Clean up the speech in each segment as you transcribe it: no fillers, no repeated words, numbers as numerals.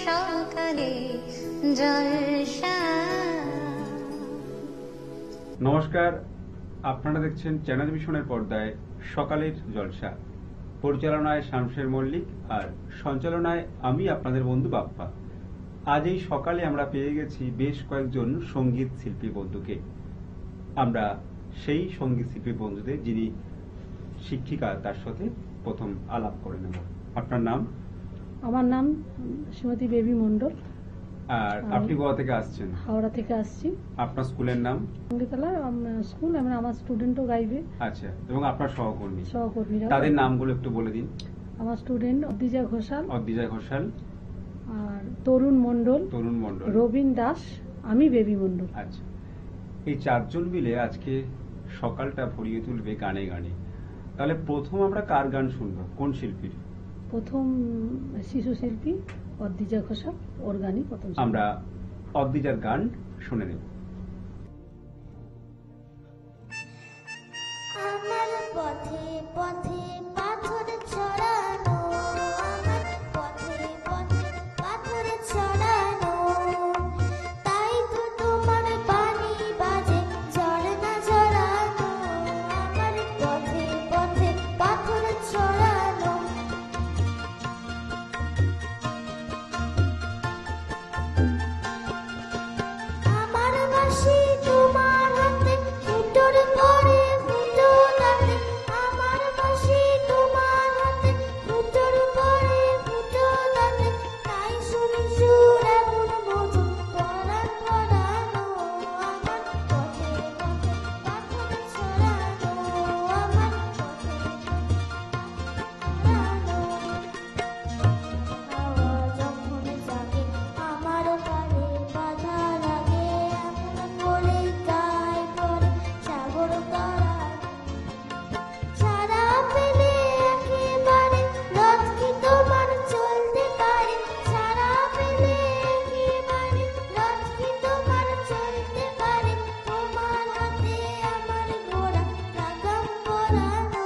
সকালে জলসা। নমস্কার, আপনারা দেখছেন চ্যানেল ভিশনের পর্দায় সকালের জলসা। পরিচালনায় শামশের মল্লিক আর সঞ্চালনায় আমি আপনাদের বন্ধু বাপ্পা। আজ এই সকালে আমরা পেয়ে গেছি বেশ কয়েকজন সঙ্গীত শিল্পী বন্ধুকে। আমরা সেই সঙ্গীত শিল্পী বন্ধুদের যিনি শিক্ষিকা তার সাথে প্রথম আলাপ করে নেব। আপনার নাম? আমার নাম শ্রীমতী বেবি মণ্ডল। আর আপনি কোথা থেকে আসছেন? হাওড়া থেকে আসছি। আপনার স্কুলের নাম? সঙ্গীতলা স্কুল। আমার স্টুডেন্টও গাইবে। আচ্ছা, এবং আপনার সহকর্মীরা তাদের নামগুলো একটু বলে দিন। আমার স্টুডেন্ট অদ্রিজা ঘোষাল, আর তরুণ মণ্ডল, রবীন দাস, আমি বেবি মণ্ডল। আচ্ছা, এই চারজন মিলে আজকে সকালটা ভরিয়ে তুলবে গানে গানে। তাহলে প্রথম আমরা কার গান শুনবো, কোন শিল্পীর? প্রথম শিশু শিল্পী অদ্রিজা ঘোষাল, ওর গানই প্রথম আমরা অদ্রিজার গান শুনে নেব। আমার পথে পথে পাথর ছড়ানো, আমার পথে পথে পাথর ছড়ানো, তাই তো তোমার বাণী বাজে ঝরনা ঝরানো, আমার পথে পথে পাথর ছড়ানো। আমার বাঁশি তোমার হাতে ফুটোর পরে ফুটো দাঁতে, আমার বাঁশি তোমার হাতে ফুটোর পরে ফুটো দাঁতে, তাই সুরি সুর এমন মধু পরাণ পরানো, আমার পথে পথে পাথর ছড়ানো, আমার পথে হাওয়া যখন জাগে আমার কানে বাধা লাগে, এমন করে গায়ে পড়ে সাগর তরা, ছাড়া পেলে একেবারে রথ কি তোমার চলতে পারে, ছাড়া পেলে একেবারে রথ কি তোমার চলতে পারে, তোমার হাতে আমার ঘোড়া লাগাম পরানো,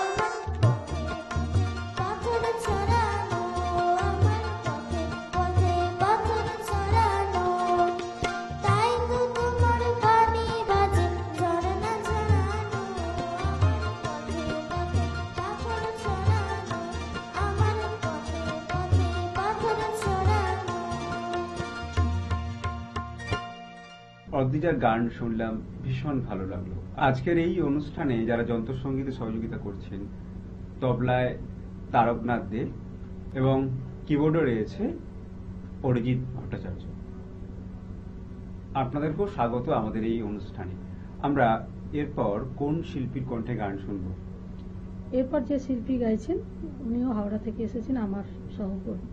আমার পথে পাথর ছড়ানো, আমার পথে পথে পাথর ছড়ানো, তাই তো তোমার বাণী বাজে ঝরনা ঝরানো, আমার পথে পথে পাথর ছড়ানো, আমার পথে পথে পাথর ছড়ানো। অদ্রিজার গান শুনলাম, ভীষণ ভালো লাগলো। আজকের এই অনুষ্ঠানে যারা যন্ত্রসঙ্গীতে সহযোগিতা করছেন, তবলায় তারকনাথ দে এবং কিবোর্ডে রয়েছে অরিজিৎ ভট্টাচার্য। আপনাদেরকেও স্বাগত আমাদের এই অনুষ্ঠানে। আমরা এরপর কোন শিল্পীর কণ্ঠে গান শুনবো? এরপর যে শিল্পী গাইছেন উনিও হাওড়া থেকে এসেছেন, আমার সহকর্মী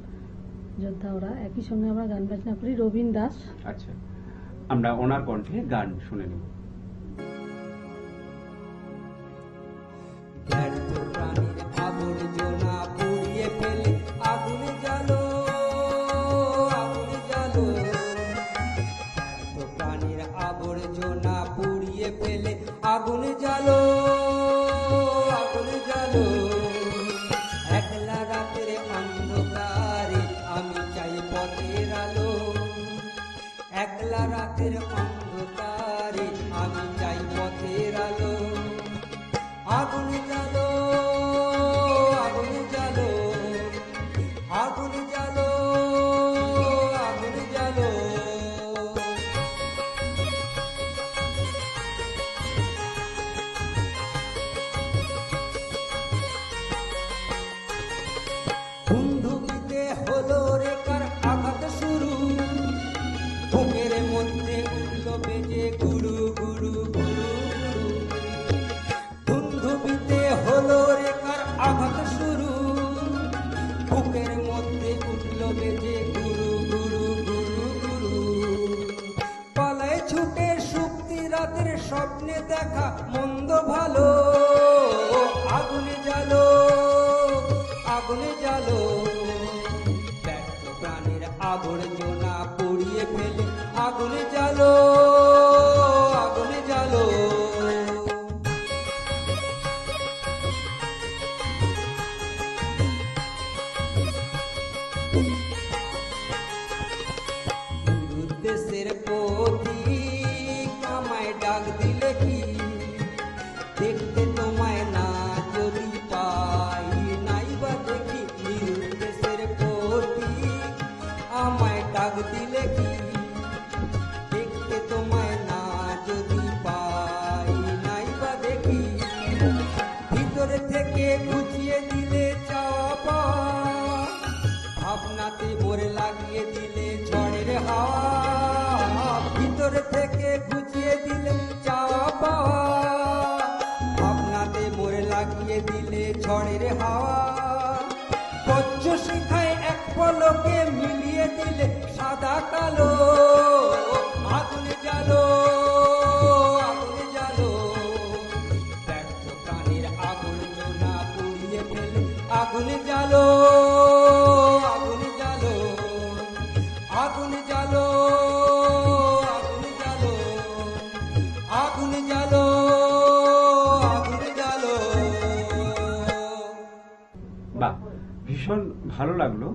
যোদ্ধা। ওরা একই সঙ্গে আমরা গান বাজনা করি। রবীন দাস। আচ্ছা, আমরা ওনার কণ্ঠে গান শুনে নেব। ব্যর্থ প্রাণীর আবর্জনা পুড়িয়ে ফেলে আগুনে জ্বালো, আগুনে জ্বালো। ব্যর্থ প্রাণীর আবর্জনা পুড়িয়ে ফেলে আগুনে জ্বালো, আগুনে জ্বালো। একলা রাতের অন্ধকারে আমি চাই পথের আলো, একলা রাতের অন্ধকারে আমি চাই পথের আলো। আগুনে জ্বালো, আগুনে জ্বালো, আগুনে জ্বালো, আগুনে জ্বালো। বন্ধুকিতে হলো রেখার আঘাত শুরু, বুকের মধ্যে উঠল বেজে গুরু গুরু গুরু গুরু। বন্ধুকিতে হলো রেখার আঘাত শুরু, বুকের মধ্যে উঠল বেজে গুরু গুরু গুরু গুরু। পালায় ছুটে সুপ্তি রাতের স্বপ্নে দেখা মন্দ ভালো, আগুনে জ্বালো, আগুনে জ্বালো। ব্যর্থ প্রাণীর আবর্জনা পুড়িয়ে ফেলে আগুনে জ্বালো, আগুনে জ্বালো। ভাবনাতে মোরে লাগিয়ে দিলে ঝড়ের হাওয়া, ভিতর থেকে ঘুচিয়ে দিলে চাওয়া পাওয়া। ভাবনাতে মোরে লাগিয়ে দিলে ঝড়ের হাওয়া, কচ্ছ শিখায় এক পলকে মিলিয়ে দিলে সাদা কালো। আগুন জ্বালো, আগুন জ্বালো, ব্যর্থ প্রাণীর আগুন না পুড়িয়ে ফেলে। আগুন জ্বালো, আগুন জ্বালো, আগুন জ্বালো, আগুন জ্বালো, আগুন জ্বালো, আগুন জ্বালো। বাহ, ভীষণ ভালো লাগলো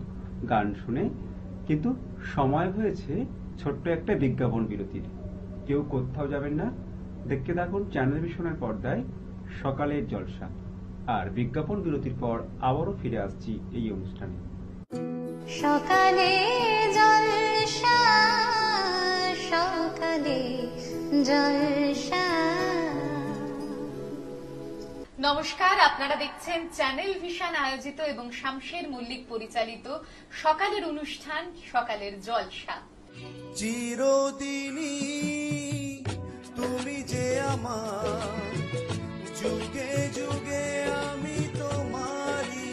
গান শুনে, কিন্তু সময় হয়েছে ছোট্ট একটা বিজ্ঞাপন বিরতির। কেউ কোথাও যাবেন না, দেখতে থাকুন চ্যানেল ভিশনের পর্দায় সকালের জলসা। আর বিজ্ঞাপন বিরতির পর আবারও ফিরে আসছি এই অনুষ্ঠানে। সকালে জলসা, সকালে জলসা। নমস্কার, আপনারা দেখছেন চ্যানেল ভিশন আয়োজিত এবং শামশের মল্লিক পরিচালিত সকালের অনুষ্ঠান সকালের জলসা। চিরদিনই তুমি যে আমার, যুগে যুগে আমি তোমারি।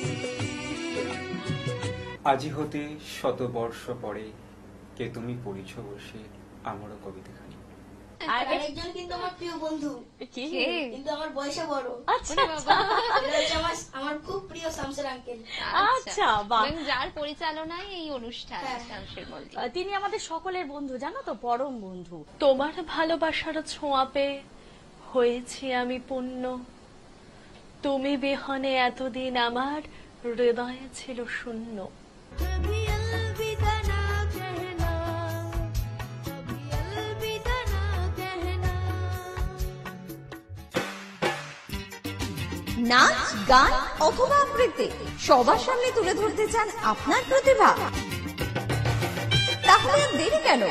আজি হতে শতবর্ষ পরে কে তুমি পড়িছ বসে আমারও কবিতাখানি। আর একজন কিন্তু আমার প্রিয় বন্ধু, কিন্তু আমার বয়সে বড়। আচ্ছা এটা হচ্ছে আমার খুব প্রিয় শামসের আঙ্কেল। আচ্ছা, বাহ। এবং যার পরিচালনায় এই অনুষ্ঠান শামশের মল্লিক। তিনি আমাদের সকলের বন্ধু, জানো তো, পরম বন্ধু। তোমার ভালোবাসার ছোঁয়া পেয়ে হয়েছি আমি পূর্ণ, তুমি বিহনে এতদিন আমার হৃদয়ে ছিল শূন্য। कभी अलविदा ना कहना, कभी अलविदा ना कहना। নাচ, গান অথবা আবৃত্তি সবার সামনে তুলে ধরতে চান আপনার প্রতিভা? তাহলে আর দেরি কেন?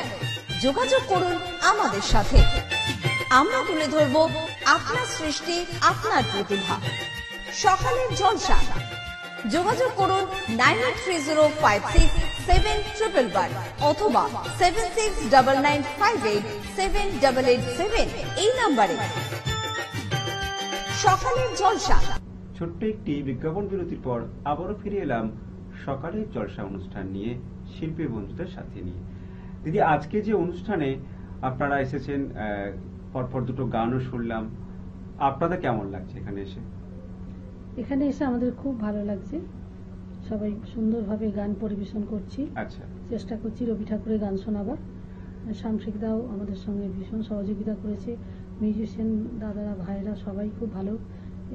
যোগাযোগ করুন আমাদের সাথে। আমরা তুলে ধরব আপনার সৃষ্টি, আপনার প্রতিভা। সকালের জলসা। যোগাযোগ করুন 9830567111 অথবা 7699587887 এই নম্বরে। সকালের জলসা। ছোট্ট একটি বিজ্ঞাপন বিরতির পর আবারও ফিরে এলাম সকালের জলসা অনুষ্ঠান নিয়ে, শিল্পী বন্ধুদের সাথে নিয়ে। দিদি, আজকে যে অনুষ্ঠানে আপনারা এসেছেন, পরপর দুটো গানও শুনলাম, আপনাদের কেমন লাগছে এখানে এসে? এখানে এসে আমাদের খুব ভালো লাগছে, সবাই সুন্দরভাবে গান পরিবেশন করছি। আচ্ছা, চেষ্টা করছি রবি ঠাকুরের গান শোনাবার। শামশিকদাও আমাদের সঙ্গে ভীষণ সহযোগিতা করেছে, মিউজিশিয়ান দাদারা ভাইরা সবাই খুব ভালো,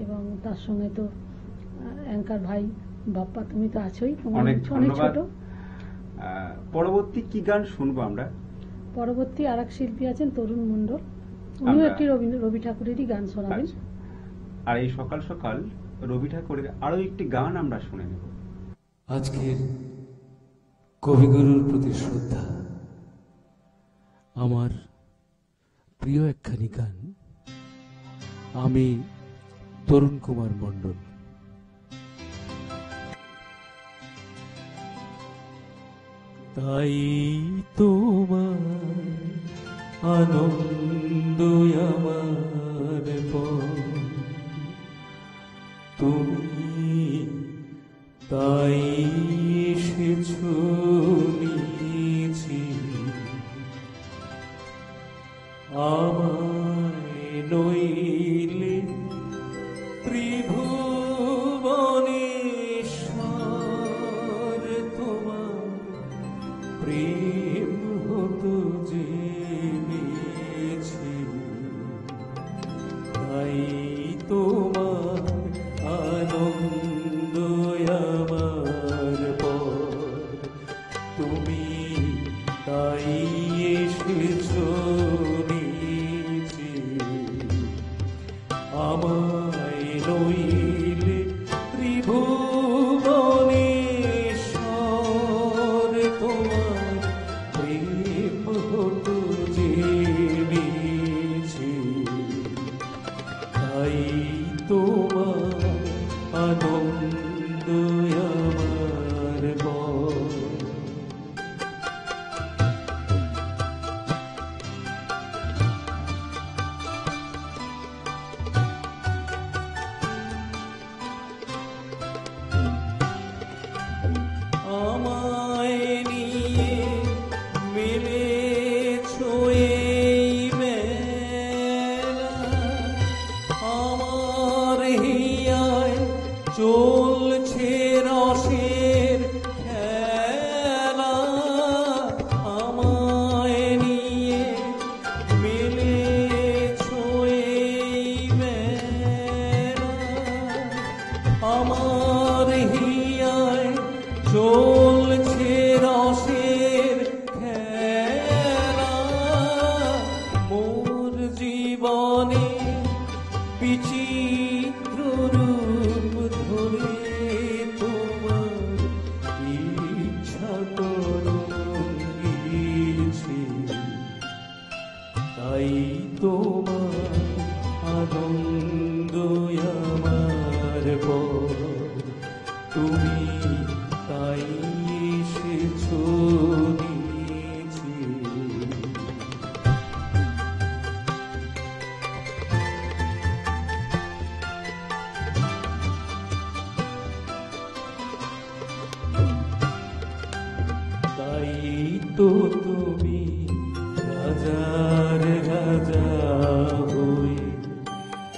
এবং তার সঙ্গে তো অ্যাঙ্কার ভাই বাপ্পা, তুমি তো আছোই, অনেক অনেক ছোট। পরবর্তী কি গান শুনবো আমরা? পরবর্তী আর এক শিল্পী আছেন তরুণ মণ্ডল, উনিও একটি রবি ঠাকুরেরই গান শোনাবেন। আচ্ছা, আর এই সকাল সকাল রবি ঠাকুরের আরো একটি গান আমরা শুনে নেব। আজকের কবিগুরুর প্রতি শ্রদ্ধা, আমার প্রিয় একখানি গান, আমি তরুণ কুমার মণ্ডল। তাই তোমার আনন্দ আমার পর, তুমি তাই এসেছো নিয়েছি, আমায় নইলে ত্রিভুবনেশ্বর তোমার প্রেম হতো জেনেছি। তাই তোমার আনন্দ আমার পর, তুমি তাই এসেছো নিয়েছি, আমায় নইলে ত্রিভুবনেশ্বর তোমার প্রেম হতো জেনেছি। তাই তোমার আনন্দ আমার পর, তো তুমি রাজার রাজা হয়ে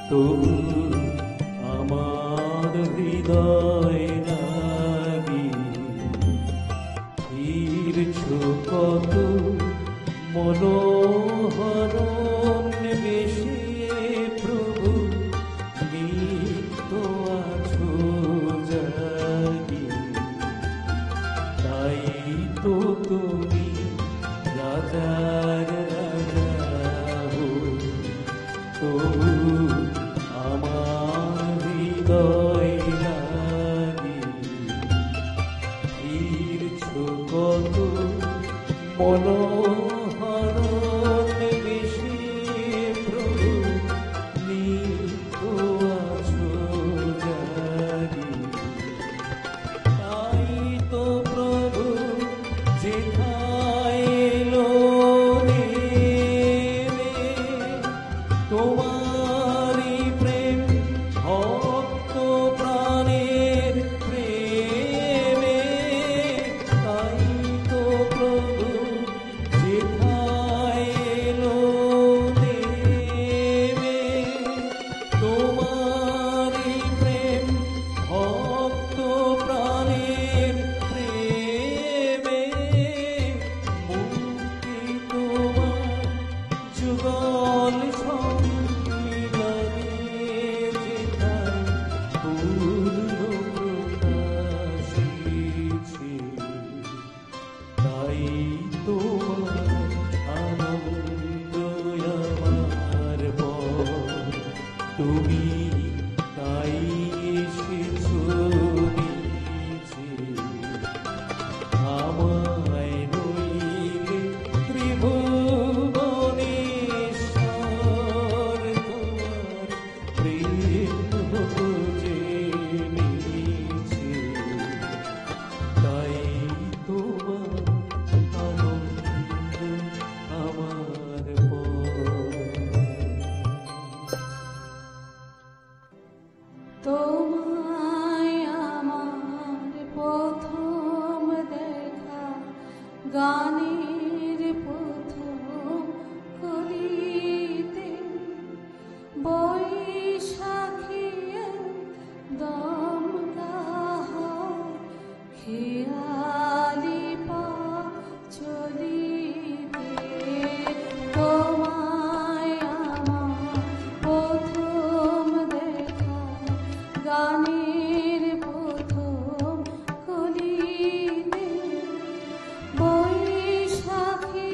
তবু আমার হৃদয় রাগি ফিরছ কত মনোহরণ বেশে প্রভু নিত্য আছো জাগি তাই তো তুমি রাজার রাজা হয়ে তবু আমার হৃদয় লাগি ফিরছ কত মনোহরণ বেশি প্রভু নিত্য আছো জাগি তাই তো প্রভু যেথায় এলো নেমে তোমারি প্রেম ভক্ত প্রাণের প্রেমে তাই তো প্রভু যেথায় এলো নেমে তোমারি প্রেম ভক্ত প্রাণের প্রেমে মুক্তি তোমার যুগল সম্মিলনে যেথায় পূর্ণ প্রকাশিছে তাই তোমার আনন্দ আমার পর তুমি তাই এসেছো নিচে আমায় নইলে ত্রিভুবনেশ্বর তোমার প্রেম হতো যে নিচে তাই তোমার আনন্দ আমার পর তোমায় আমার প্রথম দেখা গানের প্রথম কলিতে বৈশাখী দম গাহা খেয়ালি পা চলিতে তোমায় আমার প্রথম দেখা গানের প্রথম কলিতে বৈশাখী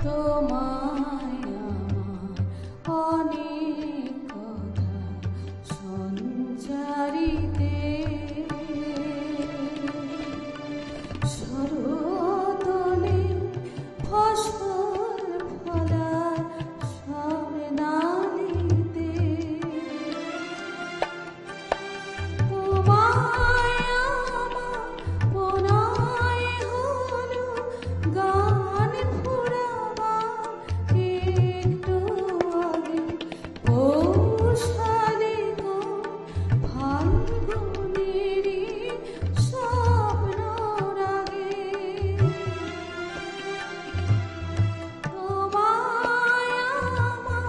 তোমায় আমার অনেক কথা সঞ্চারিতে শরৎলে ফসল ফলার সব নালিতে তোমায় আমার মনায় হলো গান ফুরাবার একটু আগে পৌষালে গো ফাল্গুনেরই স্বপ্ন রাগে তোমায় আমার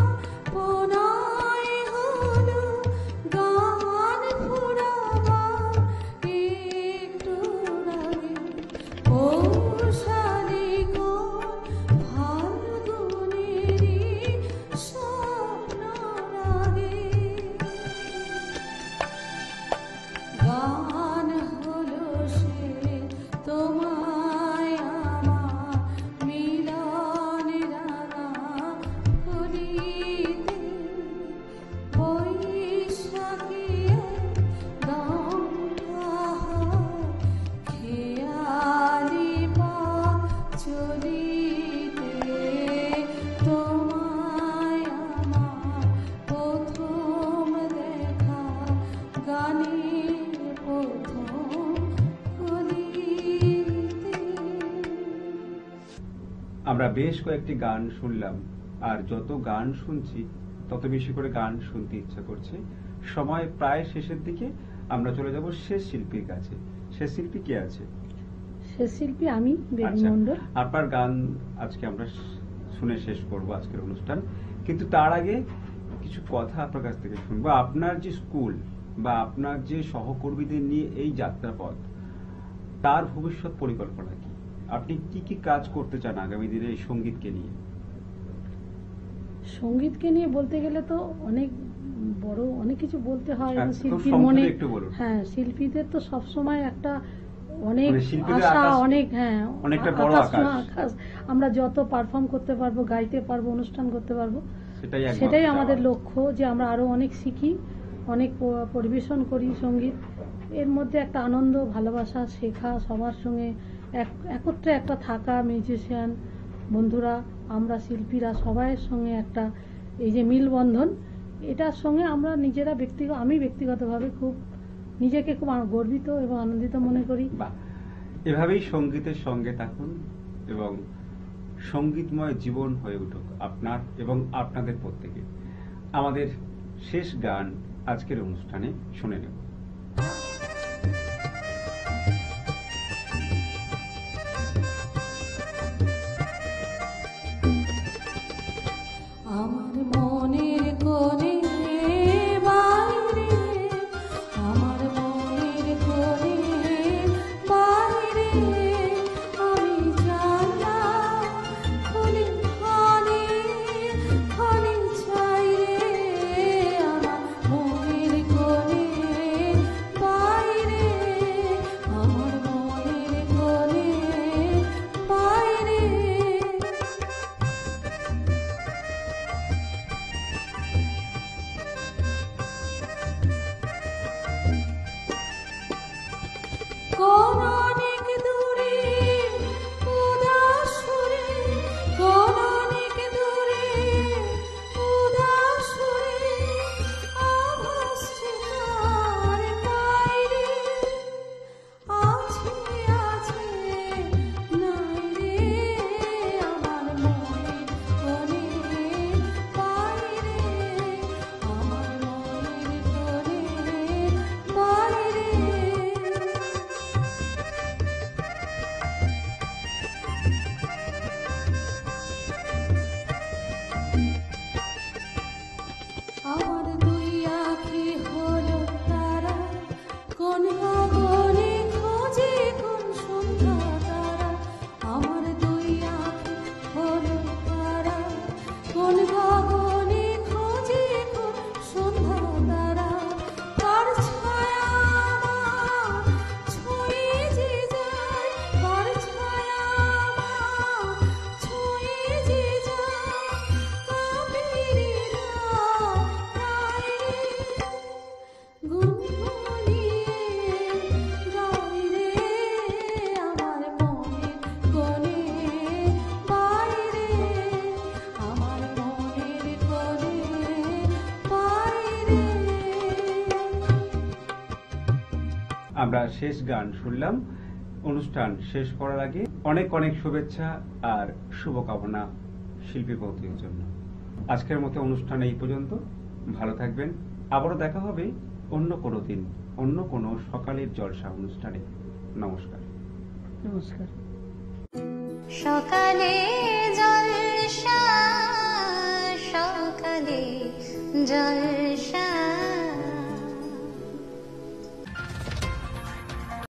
মনায় হলো গান ফুরাবার একটু আগে পৌষালে গো ফাল্গুনেরই স্বপ্ন রাগে গান হলো সে তোমায় আমার মিলন রাঙা ফুলিতে বৈশাখী দমকা খেয়ালি পা চলিতে তোমায় আমার প্রথম দেখা গানের প্রথম কলিতে। আমরা বেশ কয়েকটি গান শুনলাম, আর যত গান শুনছি তত বেশি করে গান শুনতে ইচ্ছা করছে। সময় প্রায় শেষের দিকে, আমরা চলে যাব শেষ শিল্পীর কাছে। শেষ শিল্পী কে আছে? শেষ শিল্পী আমি বেবি আচ্ছা, মণ্ডল। আপনার গান আজকে আমরা শুনে শেষ করব আজকের অনুষ্ঠান, কিন্তু তার আগে কিছু কথা আপনার কাছ থেকে শুনবো। আপনার যে স্কুল বা আপনার যে সহকর্মীদের নিয়ে এই যাত্রাপথ, তার ভবিষ্যৎ পরিকল্পনা কি? আপনি কি কি কাজ করতে চান আগামী দিনে এই সঙ্গীতকে নিয়ে? সঙ্গীতকে নিয়ে বলতে গেলে তো অনেক বড় অনেক কিছু বলতে হয়, এবং আচ্ছা, তো শিল্পীর সংক্ষেপে মনে একটু বলুন। হ্যাঁ, শিল্পীদের তো সবসময় একটা অনেক মানে শিল্পীদের আশা, আকাশ অনেক অনেকটা বড় আকাশ। আমরা যত পারফর্ম করতে পারবো, গাইতে পারবো, অনুষ্ঠান করতে পারবো, সেটাই একমাত্র সেটাই আমাদের চাওয়া। লক্ষ্য, যে আমরা আরো অনেক শিখি, অনেক পরিবেশন করি সঙ্গীত। এর মধ্যে একটা আনন্দ, ভালোবাসা, শেখা, সবার সঙ্গে একত্রে একটা থাকা, মিউজিশিয়ান বন্ধুরা, আমরা শিল্পীরা সবাইয়ের সঙ্গে একটা এই যে মিলবন্ধন, এটার সঙ্গে আমরা নিজেরা আমি ব্যক্তিগতভাবে খুব নিজেকে খুব গর্বিত এবং আনন্দিত মনে করি। বাহ, এভাবেই সঙ্গীতের সঙ্গে থাকুন এবং সঙ্গীতময় জীবন হয়ে উঠুক আপনার এবং আপনাদের প্রত্যেকে। আমাদের শেষ গান আজকের অনুষ্ঠানে শুনে নেব। আমার মনের কোণে বাইরে, আমার মনের কোণে বাইরে, আমি জানলা খুলে খানে খানে চাই রে। আমার মনের কোণে আমরা শেষ গান শুনলাম। অনুষ্ঠান শেষ করার আগে অনেক অনেক শুভেচ্ছা আর শুভকামনা শিল্পী বন্ধুদের জন্য। আজকের মতো অনুষ্ঠান এই পর্যন্ত। ভালো থাকবেন। আবারও দেখা হবে অন্য কোনো দিন, অন্য কোনো সকালের জলসা অনুষ্ঠানে। নমস্কার। নমস্কার। সকালে জলসা, সকালে জলসা।